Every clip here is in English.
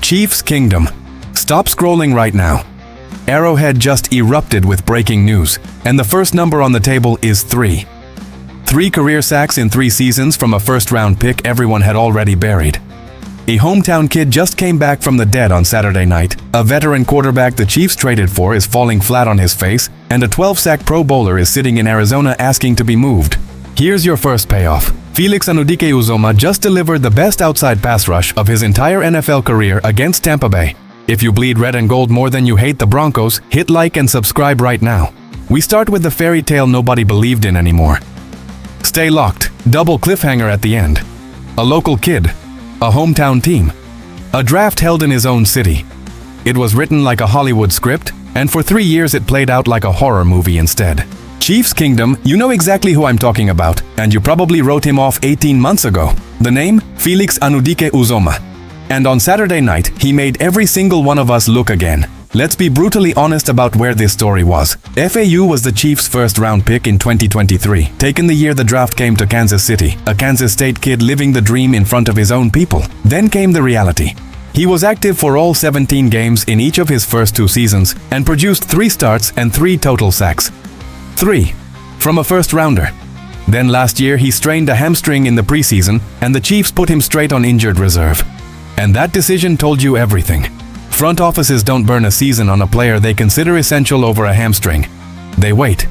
Chiefs Kingdom. Stop scrolling right now. Arrowhead just erupted with breaking news, and the first number on the table is 3. 3 career sacks in 3 seasons from a first-round pick everyone had already buried. A hometown kid just came back from the dead on Saturday night. A veteran quarterback the Chiefs traded for is falling flat on his face, and a 12-sack Pro Bowler is sitting in Arizona asking to be moved. Here's your first payoff. Felix Anudike-Uzomah just delivered the best outside pass rush of his entire NFL career against Tampa Bay. If you bleed red and gold more than you hate the Broncos, hit like and subscribe right now. We start with the fairy tale nobody believed in anymore. Stay locked. Double cliffhanger at the end. A local kid. A hometown team. A draft held in his own city. It was written like a Hollywood script, and for 3 years it played out like a horror movie instead. Chiefs Kingdom, you know exactly who I'm talking about, and you probably wrote him off 18 months ago. The name? Felix Anudike-Uzomah. And on Saturday night, he made every single one of us look again. Let's be brutally honest about where this story was. FAU was the Chiefs' first-round pick in 2023, taken the year the draft came to Kansas City, a Kansas State kid living the dream in front of his own people. Then came the reality. He was active for all 17 games in each of his first 2 seasons and produced 3 starts and 3 total sacks. 3. From a first-rounder. Then last year he strained a hamstring in the preseason and the Chiefs put him straight on injured reserve. And that decision told you everything. Front offices don't burn a season on a player they consider essential over a hamstring. They wait.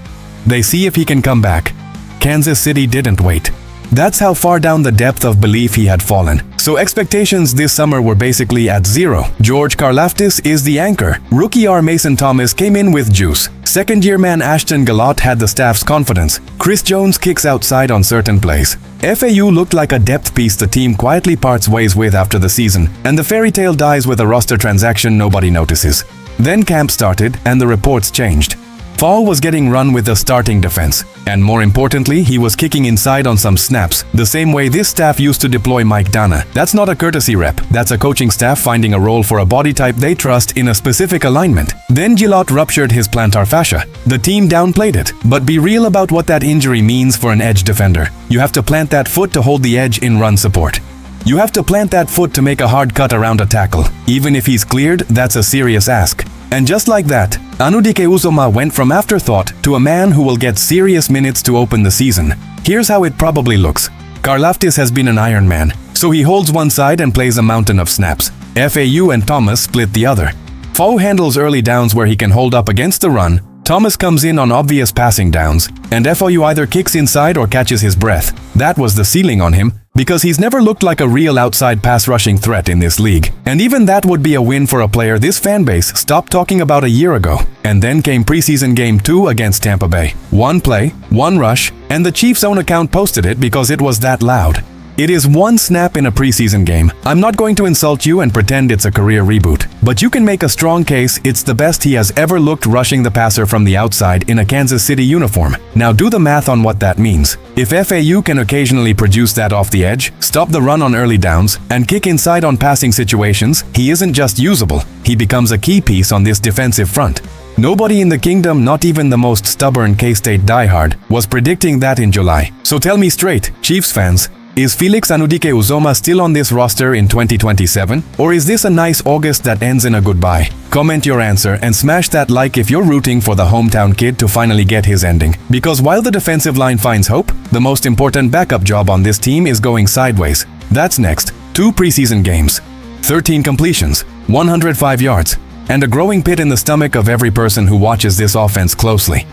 They see if he can come back. Kansas City didn't wait. That's how far down the depth of belief he had fallen. So expectations this summer were basically at 0. George Karlaftis is the anchor. Rookie R. Mason Thomas came in with juice. Second-year man Ashton Gallott had the staff's confidence. Chris Jones kicks outside on certain plays. FAU looked like a depth piece the team quietly parts ways with after the season, and the fairy tale dies with a roster transaction nobody notices. Then camp started, and the reports changed. Fall was getting run with a starting defense, and more importantly, he was kicking inside on some snaps, the same way this staff used to deploy Mike Dana. That's not a courtesy rep, that's a coaching staff finding a role for a body type they trust in a specific alignment. Then Gillott ruptured his plantar fascia. The team downplayed it, but be real about what that injury means for an edge defender. You have to plant that foot to hold the edge in run support. You have to plant that foot to make a hard cut around a tackle. Even if he's cleared, that's a serious ask. And just like that, Anudike-Uzomah went from afterthought to a man who will get serious minutes to open the season. Here's how it probably looks. Karlaftis has been an Iron Man, so he holds one side and plays a mountain of snaps. FAU and Thomas split the other. Fau handles early downs where he can hold up against the run. Thomas comes in on obvious passing downs, and FAU either kicks inside or catches his breath. That was the ceiling on him, because he's never looked like a real outside pass-rushing threat in this league. And even that would be a win for a player this fanbase stopped talking about a year ago. And then came preseason game 2 against Tampa Bay. 1 play, 1 rush, and the Chiefs' own account posted it because it was that loud. It is 1 snap in a preseason game. I'm not going to insult you and pretend it's a career reboot, but you can make a strong case it's the best he has ever looked rushing the passer from the outside in a Kansas City uniform. Now do the math on what that means. If FAU can occasionally produce that off the edge, stop the run on early downs, and kick inside on passing situations, he isn't just usable, he becomes a key piece on this defensive front. Nobody in the kingdom, not even the most stubborn K-State diehard, was predicting that in July. So tell me straight, Chiefs fans, is Felix Anudike-Uzomah still on this roster in 2027? Or is this a nice August that ends in a goodbye? Comment your answer and smash that like if you're rooting for the hometown kid to finally get his ending. Because while the defensive line finds hope, the most important backup job on this team is going sideways. That's next. 2 preseason games, 13 completions, 105 yards, and a growing pit in the stomach of every person who watches this offense closely.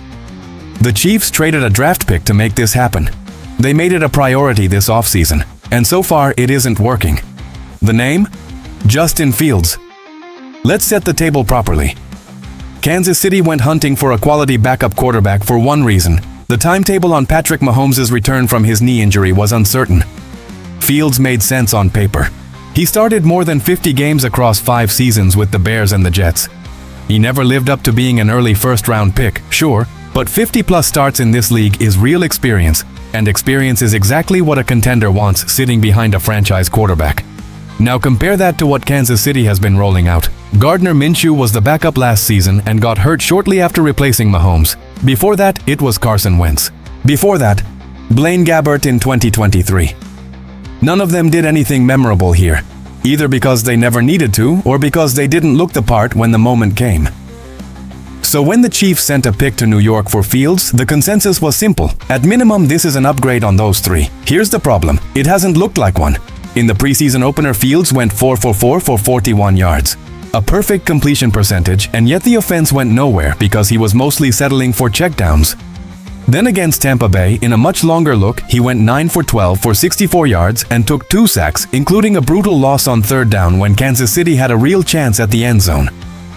The Chiefs traded a draft pick to make this happen. They made it a priority this offseason, and so far it isn't working. The name? Justin Fields. Let's set the table properly. Kansas City went hunting for a quality backup quarterback for one reason. The timetable on Patrick Mahomes' return from his knee injury was uncertain. Fields made sense on paper. He started more than 50 games across 5 seasons with the Bears and the Jets. He never lived up to being an early first-round pick, sure, but 50-plus starts in this league is real experience, and experience is exactly what a contender wants sitting behind a franchise quarterback. Now compare that to what Kansas City has been rolling out. Gardner Minshew was the backup last season and got hurt shortly after replacing Mahomes. Before that, it was Carson Wentz. Before that, Blaine Gabbert in 2023. None of them did anything memorable here. either because they never needed to or because they didn't look the part when the moment came. So when the Chiefs sent a pick to New York for Fields, the consensus was simple. At minimum, this is an upgrade on those three. Here's the problem. It hasn't looked like one. In the preseason opener, Fields went 4 for 4 for 41 yards. A perfect completion percentage, and yet the offense went nowhere because he was mostly settling for checkdowns. Then against Tampa Bay, in a much longer look, he went 9 for 12 for 64 yards and took 2 sacks, including a brutal loss on third down when Kansas City had a real chance at the end zone.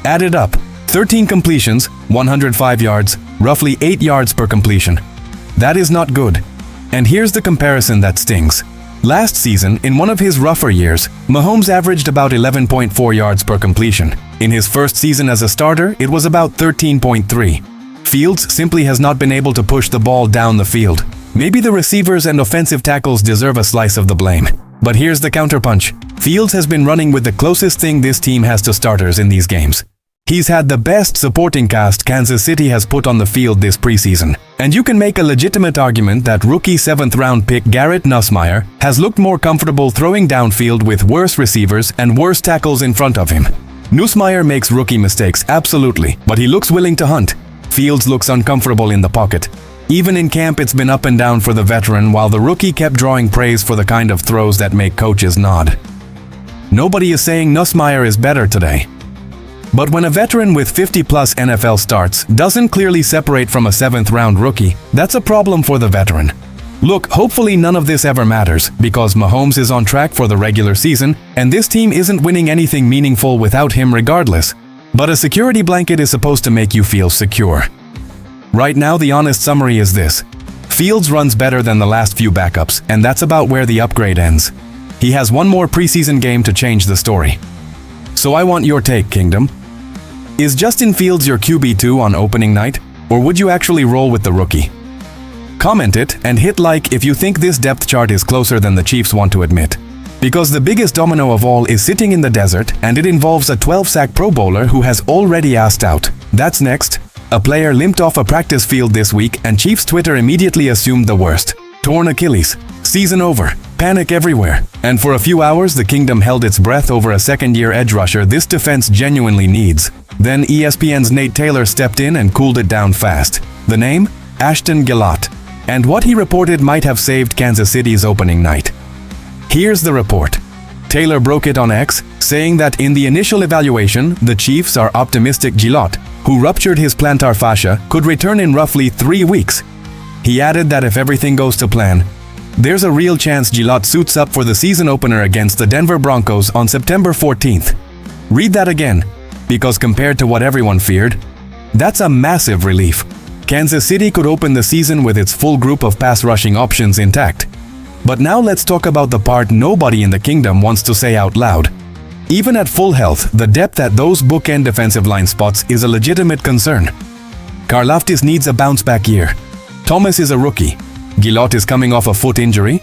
Added up, 13 completions, 105 yards, roughly 8 yards per completion. That is not good. And here's the comparison that stings. Last season, in one of his rougher years, Mahomes averaged about 11.4 yards per completion. In his first season as a starter, it was about 13.3. Fields simply has not been able to push the ball down the field. Maybe the receivers and offensive tackles deserve a slice of the blame. But here's the counterpunch. Fields has been running with the closest thing this team has to starters in these games. He's had the best supporting cast Kansas City has put on the field this preseason. And you can make a legitimate argument that rookie 7th-round pick Garrett Nussmeier has looked more comfortable throwing downfield with worse receivers and worse tackles in front of him. Nussmeier makes rookie mistakes, absolutely, but he looks willing to hunt. Fields looks uncomfortable in the pocket. Even in camp, it's been up and down for the veteran, while the rookie kept drawing praise for the kind of throws that make coaches nod. Nobody is saying Nussmeier is better today. But when a veteran with 50-plus NFL starts doesn't clearly separate from a 7th-round rookie, that's a problem for the veteran. Look, hopefully none of this ever matters, because Mahomes is on track for the regular season, and this team isn't winning anything meaningful without him regardless. But a security blanket is supposed to make you feel secure. Right now, the honest summary is this. Fields runs better than the last few backups, and that's about where the upgrade ends. He has one more preseason game to change the story. So I want your take, Kingdom. Is Justin Fields your QB2 on opening night, or would you actually roll with the rookie? Comment it and hit like if you think this depth chart is closer than the Chiefs want to admit. Because the biggest domino of all is sitting in the desert, and it involves a 12-sack Pro Bowler who has already asked out. That's next. A player limped off a practice field this week, and Chiefs Twitter immediately assumed the worst. Torn Achilles. Season over. Panic everywhere. And for a few hours, the Kingdom held its breath over a second-year edge rusher this defense genuinely needs. Then ESPN's Nate Taylor stepped in and cooled it down fast. The name? Ashton Gillott. And what he reported might have saved Kansas City's opening night. Here's the report. Taylor broke it on X, saying that in the initial evaluation, the Chiefs are optimistic Gillott, who ruptured his plantar fascia, could return in roughly 3 weeks. He added that if everything goes to plan, there's a real chance Gillott suits up for the season opener against the Denver Broncos on September 14th. Read that again, because compared to what everyone feared, that's a massive relief. Kansas City could open the season with its full group of pass rushing options intact. But now let's talk about the part nobody in the Kingdom wants to say out loud. Even at full health, the depth at those bookend defensive line spots is a legitimate concern. Karlaftis needs a bounce-back year. Thomas is a rookie. Gillott is coming off a foot injury.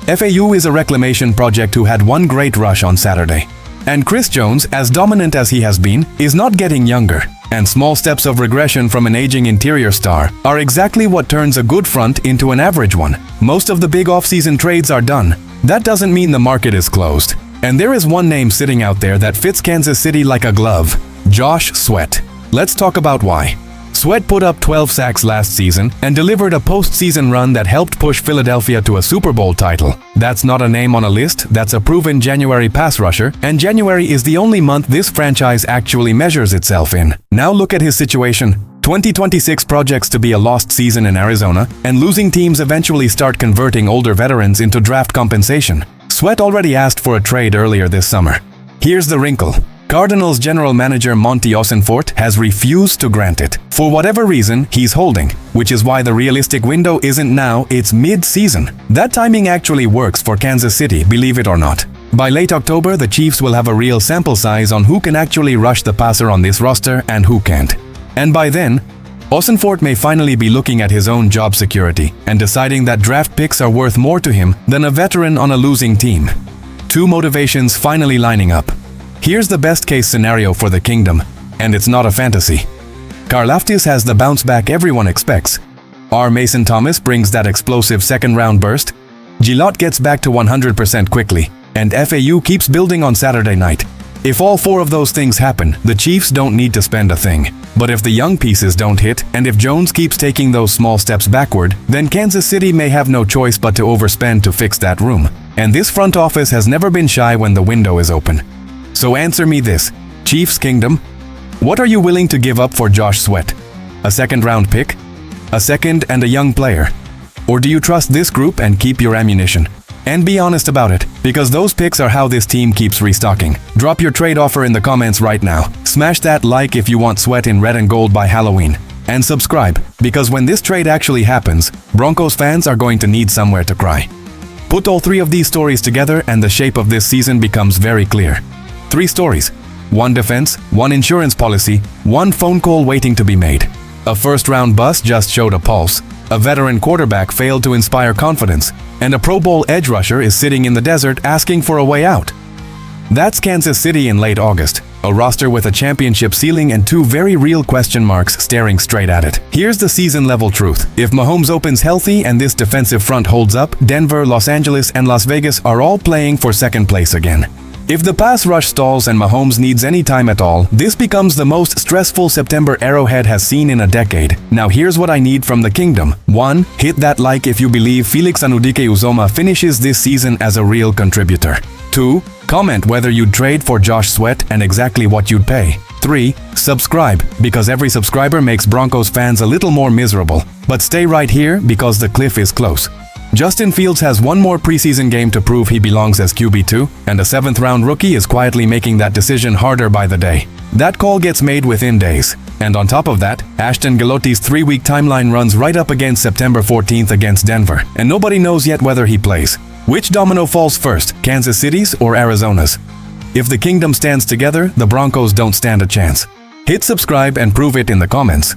FAU is a reclamation project who had one great rush on Saturday. And Chris Jones, as dominant as he has been, is not getting younger. And small steps of regression from an aging interior star are exactly what turns a good front into an average one. Most of the big offseason trades are done. That doesn't mean the market is closed. And there is one name sitting out there that fits Kansas City like a glove. Josh Sweat. Let's talk about why. Sweat put up 12 sacks last season and delivered a postseason run that helped push Philadelphia to a Super Bowl title. That's not a name on a list, that's a proven January pass rusher, and January is the only month this franchise actually measures itself in. Now look at his situation. 2026 projects to be a lost season in Arizona, and losing teams eventually start converting older veterans into draft compensation. Sweat already asked for a trade earlier this summer. Here's the wrinkle. Cardinals general manager Monty Ossenfort has refused to grant it. For whatever reason, he's holding, which is why the realistic window isn't now, it's mid-season. That timing actually works for Kansas City, believe it or not. By late October, the Chiefs will have a real sample size on who can actually rush the passer on this roster and who can't. And by then, Ossenfort may finally be looking at his own job security and deciding that draft picks are worth more to him than a veteran on a losing team. Two motivations finally lining up. Here's the best-case scenario for the Kingdom, and it's not a fantasy. Karlaftis has the bounce-back everyone expects. R. Mason Thomas brings that explosive second-round burst. Gillott gets back to 100% quickly, and FAU keeps building on Saturday night. If all four of those things happen, the Chiefs don't need to spend a thing. But if the young pieces don't hit, and if Jones keeps taking those small steps backward, then Kansas City may have no choice but to overspend to fix that room. And this front office has never been shy when the window is open. So answer me this, Chiefs Kingdom, what are you willing to give up for Josh Sweat? A second-round pick? A second and a young player? Or do you trust this group and keep your ammunition? And be honest about it, because those picks are how this team keeps restocking. Drop your trade offer in the comments right now. Smash that like if you want Sweat in red and gold by Halloween. And subscribe, because when this trade actually happens, Broncos fans are going to need somewhere to cry. Put all three of these stories together and the shape of this season becomes very clear. 3 stories. 1 defense, 1 insurance policy, 1 phone call waiting to be made. A first-round bust just showed a pulse. A veteran quarterback failed to inspire confidence, and a Pro Bowl edge rusher is sitting in the desert asking for a way out. That's Kansas City in late August, a roster with a championship ceiling and 2 very real question marks staring straight at it. Here's the season-level truth. If Mahomes opens healthy and this defensive front holds up, Denver, Los Angeles, and Las Vegas are all playing for second place again. If the pass rush stalls and Mahomes needs any time at all, this becomes the most stressful September Arrowhead has seen in a decade. Now here's what I need from the Kingdom. 1. Hit that like if you believe Felix Anudike-Uzomah finishes this season as a real contributor. 2. Comment whether you'd trade for Josh Sweat and exactly what you'd pay. 3. Subscribe, because every subscriber makes Broncos fans a little more miserable. But stay right here because the cliff is close. Justin Fields has 1 more preseason game to prove he belongs as QB2, and a 7th-round rookie is quietly making that decision harder by the day. That call gets made within days. And on top of that, Ashton Galotti's 3-week timeline runs right up against September 14th against Denver, and nobody knows yet whether he plays. Which domino falls first, Kansas City's or Arizona's? If the Kingdom stands together, the Broncos don't stand a chance. Hit subscribe and prove it in the comments.